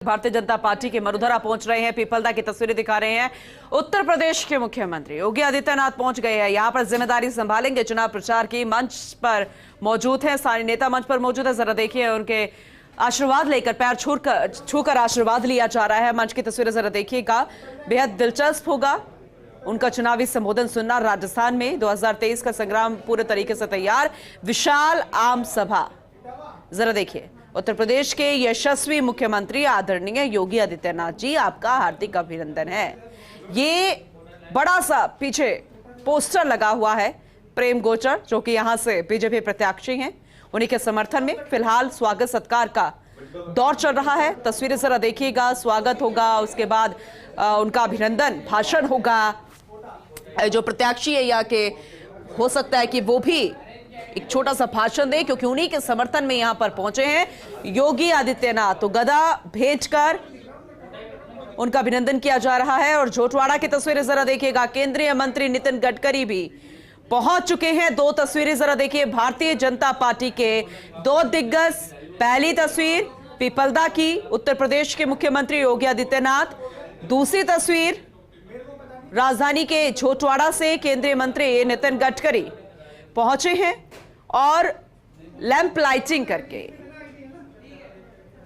Bharatiya Janata party के मरुधरा पहुंच रहे हैं। पीपलदा की तस्वीरें दिखा रहे हैं। उत्तर प्रदेश के मुख्यमंत्री योगी आदित्यनाथ पहुंच गए हैं। यहां पर जिम्मेदारी संभालेंगे चुनाव प्रचार की। मंच पर मौजूद हैं, सारे नेता मंच पर मौजूद है। जरा देखिए, उनके आशीर्वाद लेकर, पैर छूकर आशीर्वाद लिया जा रहा है। मंच की तस्वीरें जरा देखिएगा, बेहद दिलचस्प होगा उनका चुनावी संबोधन सुनना। राजस्थान में 2023 का संग्राम पूरे तरीके से तैयार, विशाल आम सभा। जरा देखिए, उत्तर प्रदेश के यशस्वी मुख्यमंत्री आदरणीय योगी आदित्यनाथ जी, आपका हार्दिक अभिनंदन है। ये बड़ा सा पीछे पोस्टर लगा हुआ है, प्रेम गोचर, जो कि यहां से बीजेपी प्रत्याशी हैं, उन्हीं के समर्थन में फिलहाल स्वागत सत्कार का दौर चल रहा है। तस्वीरें जरा देखिएगा, स्वागत होगा, उसके बाद उनका अभिनंदन भाषण होगा। जो प्रत्याशी है या के, हो सकता है कि वो भी एक छोटा सा भाषण दे, क्योंकि उन्हीं के समर्थन में यहां पर पहुंचे हैं योगी आदित्यनाथ। तो गदा भेजकर उनका अभिनंदन किया जा रहा है। और झोटवाड़ा की तस्वीरें जरा देखिएगा, केंद्रीय मंत्री नितिन गडकरी भी पहुंच चुके हैं। दो तस्वीरें जरा देखिए, भारतीय जनता पार्टी के दो दिग्गज। पहली तस्वीर पीपलदा की, उत्तर प्रदेश के मुख्यमंत्री योगी आदित्यनाथ। दूसरी तस्वीर राजधानी के झोटवाड़ा से केंद्रीय मंत्री नितिन गडकरी पहुंचे हैं और लैंप लाइटिंग करके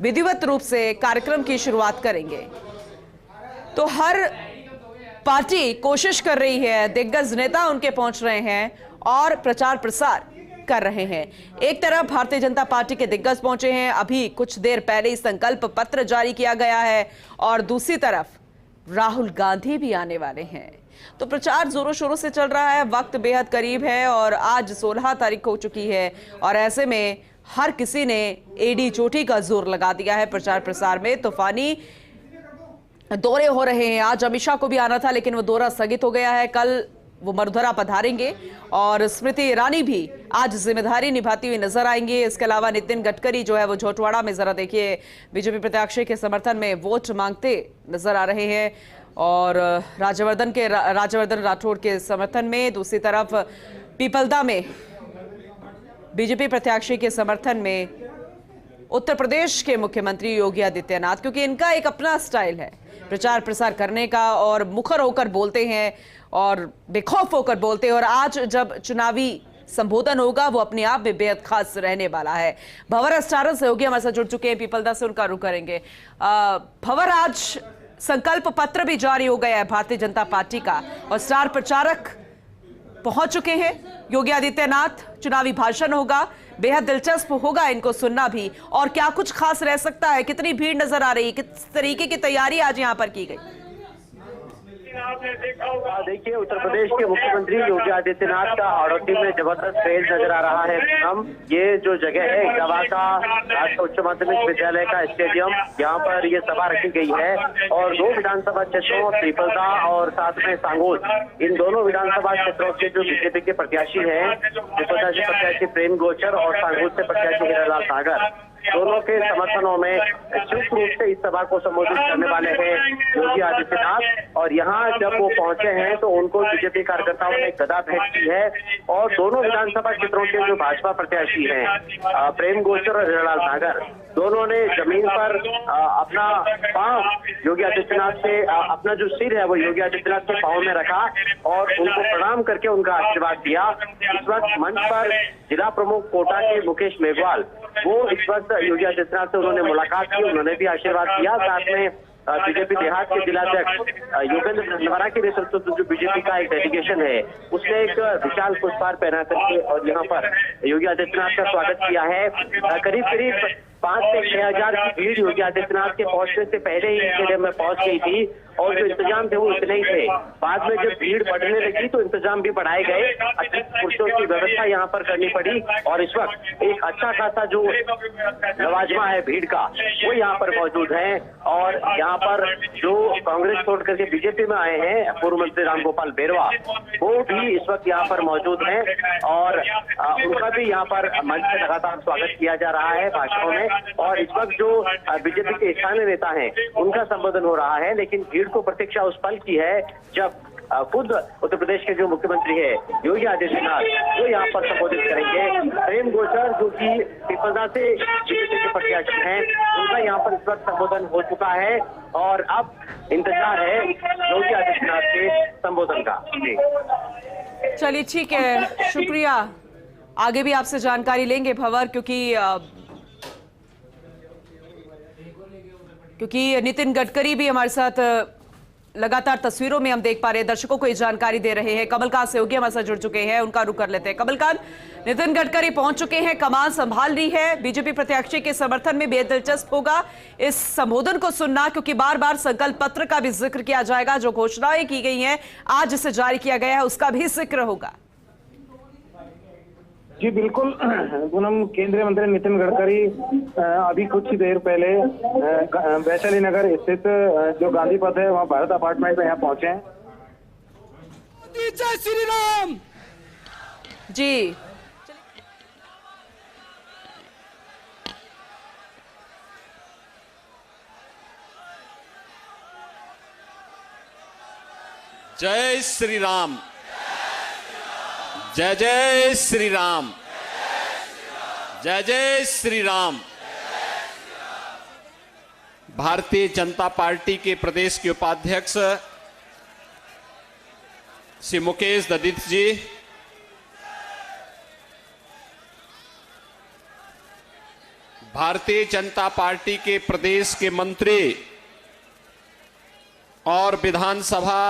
विधिवत रूप से कार्यक्रम की शुरुआत करेंगे। तो हर पार्टी कोशिश कर रही है, दिग्गज नेता उनके पहुंच रहे हैं और प्रचार प्रसार कर रहे हैं। एक तरफ भारतीय जनता पार्टी के दिग्गज पहुंचे हैं, अभी कुछ देर पहले ही संकल्प पत्र जारी किया गया है, और दूसरी तरफ राहुल गांधी भी आने वाले हैं। तो प्रचार जोरों शोरों से चल रहा है, वक्त बेहद करीब है और आज 16 तारीख हो चुकी है, और ऐसे में हर किसी ने एडी चोटी का जोर लगा दिया है प्रचार प्रसार में। तूफानी दौरे हो रहे हैं। आज अमित शाह को भी आना था, लेकिन वो दौरा स्थगित हो गया है। कल वो मरुधरा पधारेंगे और स्मृति ईरानी भी आज जिम्मेदारी निभाती हुई नजर आएंगे। इसके अलावा नितिन गडकरी जो है वो झोटवाड़ा में, जरा देखिए, बीजेपी प्रत्याशी के समर्थन में वोट मांगते नजर आ रहे हैं, और राज्यवर्धन राठौड़ के समर्थन में। दूसरी तरफ पीपलदा में बीजेपी प्रत्याशी के समर्थन में उत्तर प्रदेश के मुख्यमंत्री योगी आदित्यनाथ, क्योंकि इनका एक अपना स्टाइल है प्रचार प्रसार करने का, और मुखर होकर बोलते हैं और बेखौफ होकर बोलते हैं। और आज जब चुनावी संबोधन होगा, वो अपने आप में बेहद खास रहने वाला है। भंवर स्टार सहयोगी हमारे साथ जुड़ चुके हैं, पीपलदा से उनका रुख करेंगे। भंवर, आज संकल्प पत्र भी जारी हो गया है भारतीय जनता पार्टी का, और स्टार प्रचारक पहुंच चुके हैं योगी आदित्यनाथ। चुनावी भाषण होगा, बेहद दिलचस्प होगा इनको सुनना भी। और क्या कुछ खास रह सकता है, कितनी भीड़ नजर आ रही है, किस तरीके की तैयारी आज यहां पर की गई? देखिए, उत्तर प्रदेश के मुख्यमंत्री योगी आदित्यनाथ का हड़ौती में जबरदस्त क्रेज नजर आ रहा है। हम ये जो जगह है, गवा का राजकीय उच्च माध्यमिक विद्यालय का स्टेडियम, यहाँ पर ये सभा रखी गई है, और दो विधानसभा क्षेत्रों, पीपलदा और साथ में सांगोद, इन दोनों विधानसभा क्षेत्रों के जो बीजेपी के प्रत्याशी हैं, पीपलदा से प्रत्याशी प्रेम गोचर और सांगोद से प्रत्याशी हीरालाल सागर, दोनों के समर्थनों में संयुक्त रूप से इस सभा को संबोधित करने वाले हैं योगी आदित्यनाथ। और यहाँ जब वो पहुंचे हैं तो उनको बीजेपी कार्यकर्ताओं ने गदा भेंट की है, और दोनों विधानसभा क्षेत्रों के जो भाजपा प्रत्याशी हैं, प्रेम गोचर और हीरालाल सागर, दोनों ने जमीन पर अपना पांव योगी आदित्यनाथ से, अपना जो सिर है वो योगी आदित्यनाथ के पांव में रखा और उनको प्रणाम करके उनका आशीर्वाद दिया। इस वक्त मंच पर जिला प्रमुख कोटा के मुकेश मेघवाल, वो इस वक्त योगी आदित्यनाथ से उन्होंने मुलाकात की, उन्होंने भी आशीर्वाद दिया। साथ में बीजेपी देहात के जिलाध्यक्ष योगेंद्र नंदवारा के नेतृत्व जो बीजेपी का एक डेलीगेशन है, उसने एक विशाल पुष्पहार पहना करके और यहाँ पर योगी आदित्यनाथ का स्वागत किया है। करीब 5 से 6 हजार की भीड़ योगी आदित्यनाथ के पहुंचने से पहले ही स्टेडियम में पहुंच गई थी, और जो इंतजाम थे वो इतने ही थे। बाद में जब भीड़ बढ़ने लगी तो इंतजाम भी बढ़ाए गए, अतिरिक्त कुर्सियों की व्यवस्था यहाँ पर करनी पड़ी, और इस वक्त एक अच्छा खासा जो लवाजमा है भीड़ का, वो यहाँ पर मौजूद है। और यहाँ पर जो कांग्रेस छोड़ करके बीजेपी में आए हैं, पूर्व मंत्री रामगोपाल बेरवा, वो भी इस वक्त यहाँ पर मौजूद हैं, और उनका भी यहाँ पर मंच से लगातार स्वागत किया जा रहा है भाषणों में। और इस वक्त जो बीजेपी के स्थानीय नेता हैं, उनका संबोधन हो रहा है, लेकिन भीड़ को प्रतीक्षा उस पल की है जब खुद उत्तर प्रदेश के जो मुख्यमंत्री है योगी आदित्यनाथ वो यहाँ पर संबोधित करेंगे। प्रेम गोचर जो कि पिपलदा से बीजेपी के प्रत्याशी हैं, उनका यहाँ पर इस वक्त संबोधन हो चुका है और अब इंतजार है योगी आदित्यनाथ के संबोधन का। जी चलिए ठीक है, शुक्रिया। आगे भी आपसे जानकारी लेंगे भंवर, क्योंकि नितिन गडकरी भी हमारे साथ लगातार तस्वीरों में हम देख पा रहे हैं, दर्शकों को ये जानकारी दे रहे हैं। कमलकांत सहयोगी हमारे साथ जुड़ चुके हैं, उनका रुख कर लेते हैं। कमलकांत, नितिन गडकरी पहुंच चुके हैं, कमान संभाल ली है। बीजेपी प्रत्याशी के समर्थन में बेहद दिलचस्प होगा इस संबोधन को सुनना, क्योंकि बार बार संकल्प पत्र का भी जिक्र किया जाएगा। जो घोषणाएं की गई हैं, आज इसे जारी किया गया है, उसका भी जिक्र होगा। जी बिल्कुल पूनम, केंद्रीय मंत्री नितिन गडकरी अभी कुछ ही देर पहले वैशाली नगर स्थित जो गांधी पथ है वहाँ भारत अपार्टमेंट में यहाँ पहुंचे हैं। जय श्री राम। जी जय श्री राम। जय जय श्री राम। जय जय श्री राम। भारतीय जनता पार्टी के प्रदेश के उपाध्यक्ष श्री मुकेश दत्त जी, भारतीय जनता पार्टी के प्रदेश के मंत्री और विधानसभा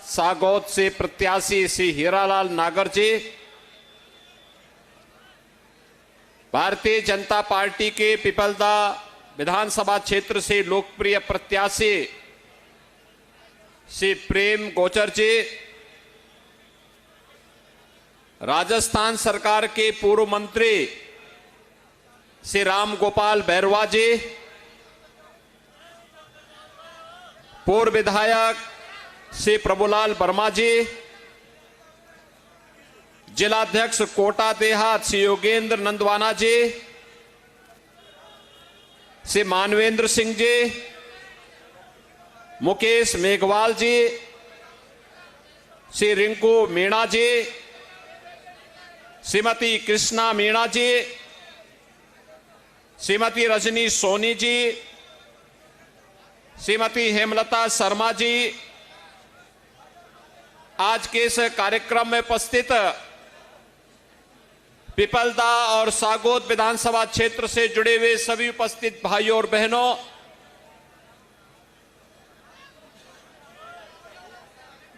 सागौत से प्रत्याशी श्री हीरालाल नागर जी, भारतीय जनता पार्टी के पिपलदा विधानसभा क्षेत्र से लोकप्रिय प्रत्याशी श्री प्रेम गोचर जी, राजस्थान सरकार के पूर्व मंत्री श्री राम गोपाल बैरवा जी, पूर्व विधायक श्री प्रभुलाल वर्मा जी, जिलाध्यक्ष कोटा देहात श्री योगेंद्र नंदवाना जी, श्री मानवेंद्र सिंह जी, मुकेश मेघवाल जी, श्री रिंकू मीणा जी, श्रीमती कृष्णा मीणा जी, श्रीमती रजनी सोनी जी, श्रीमती हेमलता शर्मा जी, आज के इस कार्यक्रम में उपस्थित पिपलदा और सागौत विधानसभा क्षेत्र से जुड़े हुए सभी उपस्थित भाइयों और बहनों,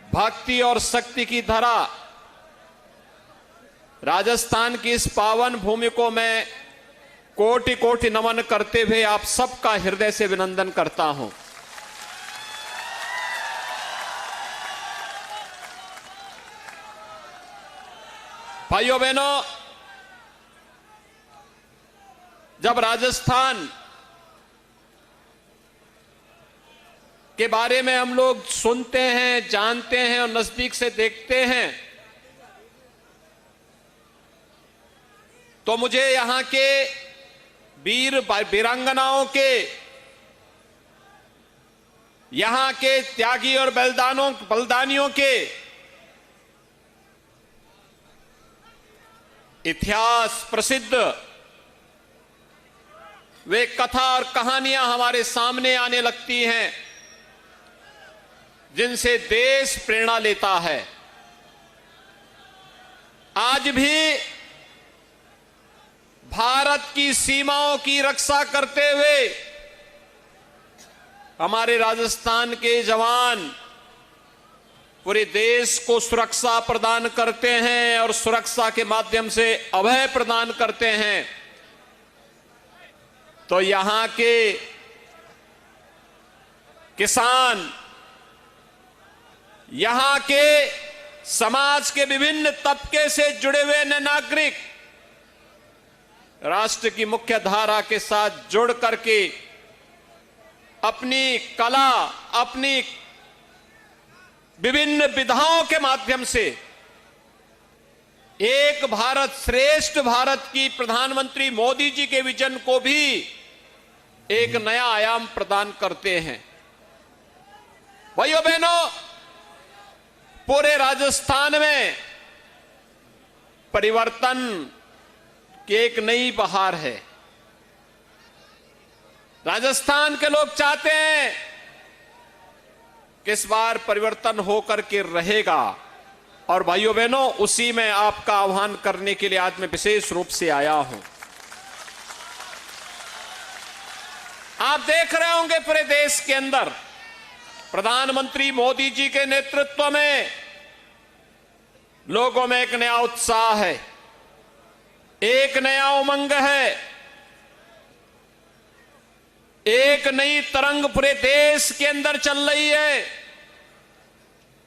भक्ति और शक्ति की धरा राजस्थान की इस पावन भूमि को मैं कोटि कोटि नमन करते हुए आप सबका हृदय से अभिनंदन करता हूं। भाइयों बहनों, जब राजस्थान के बारे में हम लोग सुनते हैं, जानते हैं और नजदीक से देखते हैं, तो मुझे यहां के वीर वीरांगनाओं के, यहां के त्यागी और बलिदानियों के इतिहास प्रसिद्ध वे कथा और कहानियां हमारे सामने आने लगती हैं, जिनसे देश प्रेरणा लेता है। आज भी भारत की सीमाओं की रक्षा करते हुए हमारे राजस्थान के जवान पूरे देश को सुरक्षा प्रदान करते हैं और सुरक्षा के माध्यम से अभय प्रदान करते हैं। तो यहां के किसान, यहां के समाज के विभिन्न तबके से जुड़े हुए नागरिक राष्ट्र की मुख्य धारा के साथ जुड़ करके अपनी कला, अपनी विभिन्न विधाओं के माध्यम से एक भारत श्रेष्ठ भारत की प्रधानमंत्री मोदी जी के विजन को भी एक नया आयाम प्रदान करते हैं। भाइयों बहनों, पूरे राजस्थान में परिवर्तन की एक नई बहार है। राजस्थान के लोग चाहते हैं कि इस बार परिवर्तन होकर के रहेगा, और भाइयों बहनों, उसी में आपका आह्वान करने के लिए आज मैं विशेष रूप से आया हूं। आप देख रहे होंगे पूरे देश के अंदर प्रधानमंत्री मोदी जी के नेतृत्व में लोगों में एक नया उत्साह है, एक नया उमंग है, एक नई तरंग पूरे देश के अंदर चल रही है।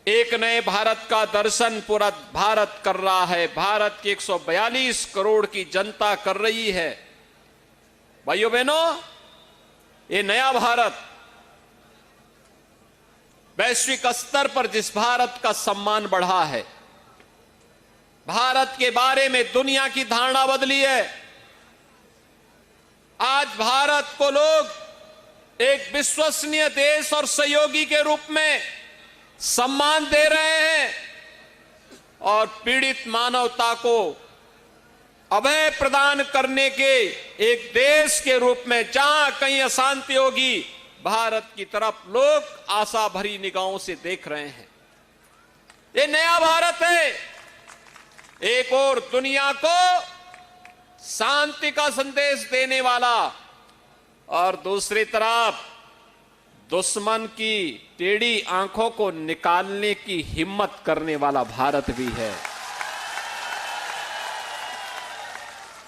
एक नए भारत का दर्शन पूरा भारत कर रहा है, भारत की 142 करोड़ की जनता कर रही है। भाइयों बहनों, ये नया भारत वैश्विक स्तर पर जिस भारत का सम्मान बढ़ा है, भारत के बारे में दुनिया की धारणा बदली है। आज भारत को लोग एक विश्वसनीय देश और सहयोगी के रूप में सम्मान दे रहे हैं, और पीड़ित मानवता को अभय प्रदान करने के एक देश के रूप में जहां कहीं अशांति होगी, भारत की तरफ लोग आशा भरी निगाहों से देख रहे हैं। ये नया भारत है, एक और दुनिया को शांति का संदेश देने वाला, और दूसरी तरफ दुश्मन की टेढ़ी आंखों को निकालने की हिम्मत करने वाला भारत भी है।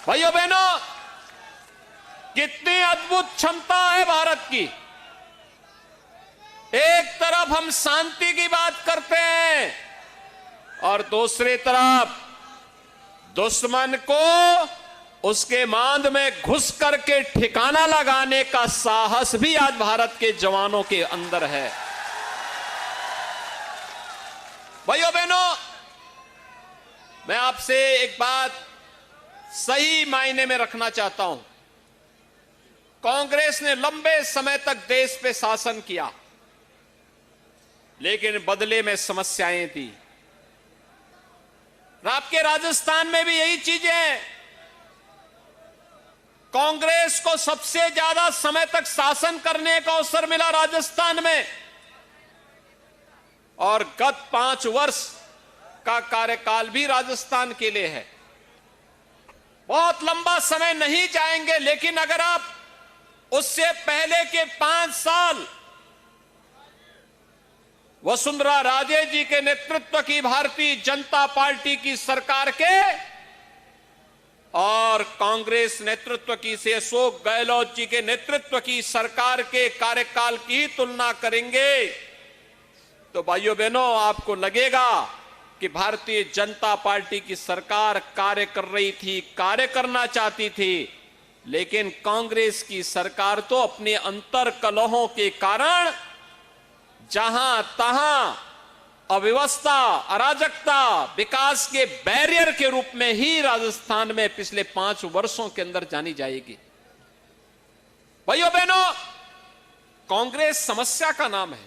भाइयों बहनों, कितनी अद्भुत क्षमता है भारत की। एक तरफ हम शांति की बात करते हैं, और दूसरी तरफ दुश्मन को उसके मांद में घुस करके ठिकाना लगाने का साहस भी आज भारत के जवानों के अंदर है। भाइयों बहनों, मैं आपसे एक बात सही मायने में रखना चाहता हूं। कांग्रेस ने लंबे समय तक देश पे शासन किया, लेकिन बदले में समस्याएं थी। आपके राजस्थान में भी यही चीजें हैं। कांग्रेस को सबसे ज्यादा समय तक शासन करने का अवसर मिला राजस्थान में, और गत 5 वर्ष का कार्यकाल भी राजस्थान के लिए है। बहुत लंबा समय नहीं जाएंगे, लेकिन अगर आप उससे पहले के 5 साल वसुंधरा राजे जी के नेतृत्व की भारतीय जनता पार्टी की सरकार के और कांग्रेस नेतृत्व की से अशोक गहलोत जी के नेतृत्व की सरकार के कार्यकाल की तुलना करेंगे, तो भाइयों बहनों, आपको लगेगा कि भारतीय जनता पार्टी की सरकार कार्य कर रही थी, कार्य करना चाहती थी, लेकिन कांग्रेस की सरकार तो अपने अंतर कलहों के कारण जहां तहां अव्यवस्था, अराजकता, विकास के बैरियर के रूप में ही राजस्थान में पिछले 5 वर्षों के अंदर जानी जाएगी। भाइयों बहनों, कांग्रेस समस्या का नाम है,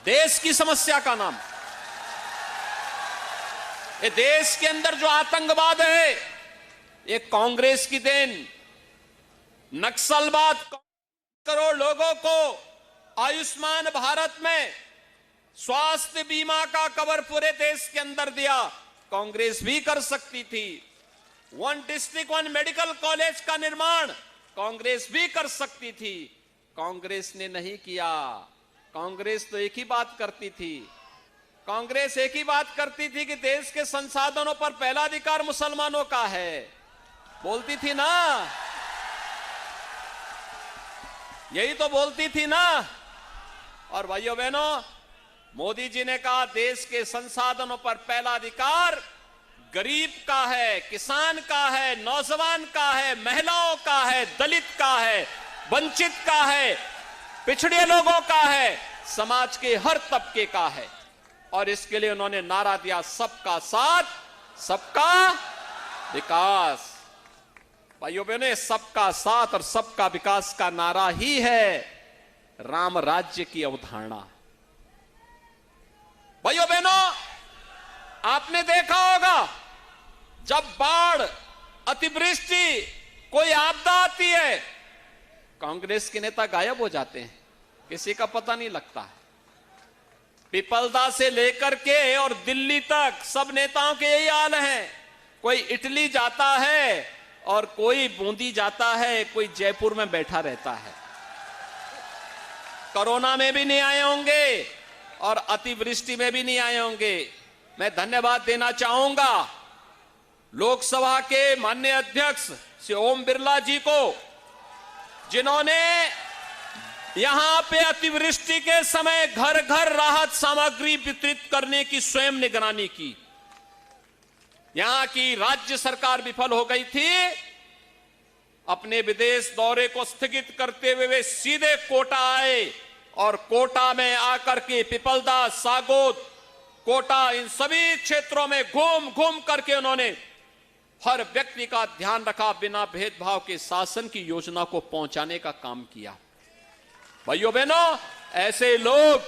देश की समस्या का नाम। ये देश के अंदर जो आतंकवाद है, ये कांग्रेस की देन। नक्सलवाद, करोड़ लोगों को आयुष्मान भारत में स्वास्थ्य बीमा का कवर पूरे देश के अंदर दिया, कांग्रेस भी कर सकती थी। 1 डिस्ट्रिक्ट 1 मेडिकल कॉलेज का निर्माण कांग्रेस भी कर सकती थी, कांग्रेस ने नहीं किया। कांग्रेस तो एक ही बात करती थी, कांग्रेस एक ही बात करती थी कि देश के संसाधनों पर पहला अधिकार मुसलमानों का है, बोलती थी ना, यही तो बोलती थी ना। और भाइयों बहनों, मोदी जी ने कहा देश के संसाधनों पर पहला अधिकार गरीब का है, किसान का है, नौजवान का है, महिलाओं का है, दलित का है, वंचित का है, पिछड़े लोगों का है, समाज के हर तबके का है। और इसके लिए उन्होंने नारा दिया, सबका साथ, सबका विकास। भाइयों बहनों, सबका साथ और सबका विकास का नारा ही है राम राज्य की अवधारणा। भाइयों बहनों, आपने देखा होगा जब बाढ़, अतिवृष्टि, कोई आपदा आती है, कांग्रेस के नेता गायब हो जाते हैं, किसी का पता नहीं लगता है। पिपलदा से लेकर के और दिल्ली तक सब नेताओं के यही हाल है। कोई इटली जाता है और कोई बूंदी जाता है, कोई जयपुर में बैठा रहता है। कोरोना में भी नहीं आए होंगे और अतिवृष्टि में भी नहीं आए होंगे। मैं धन्यवाद देना चाहूंगा लोकसभा के माननीय अध्यक्ष श्री ओम बिरला जी को, जिन्होंने यहां पे अतिवृष्टि के समय घर घर राहत सामग्री वितरित करने की स्वयं निगरानी की। यहां की राज्य सरकार विफल हो गई थी। अपने विदेश दौरे को स्थगित करते हुए वे सीधे कोटा आए और कोटा में आकर के पिपलदा, सागोद, कोटा, इन सभी क्षेत्रों में घूम घूम करके उन्होंने हर व्यक्ति का ध्यान रखा, बिना भेदभाव के शासन की योजना को पहुंचाने का काम किया। भाइयों बहनों, ऐसे लोग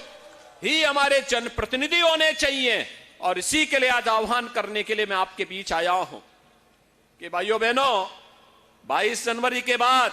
ही हमारे जनप्रतिनिधि होने चाहिए और इसी के लिए आज आह्वान करने के लिए मैं आपके बीच आया हूं कि भाइयों बहनों, 22 जनवरी के बाद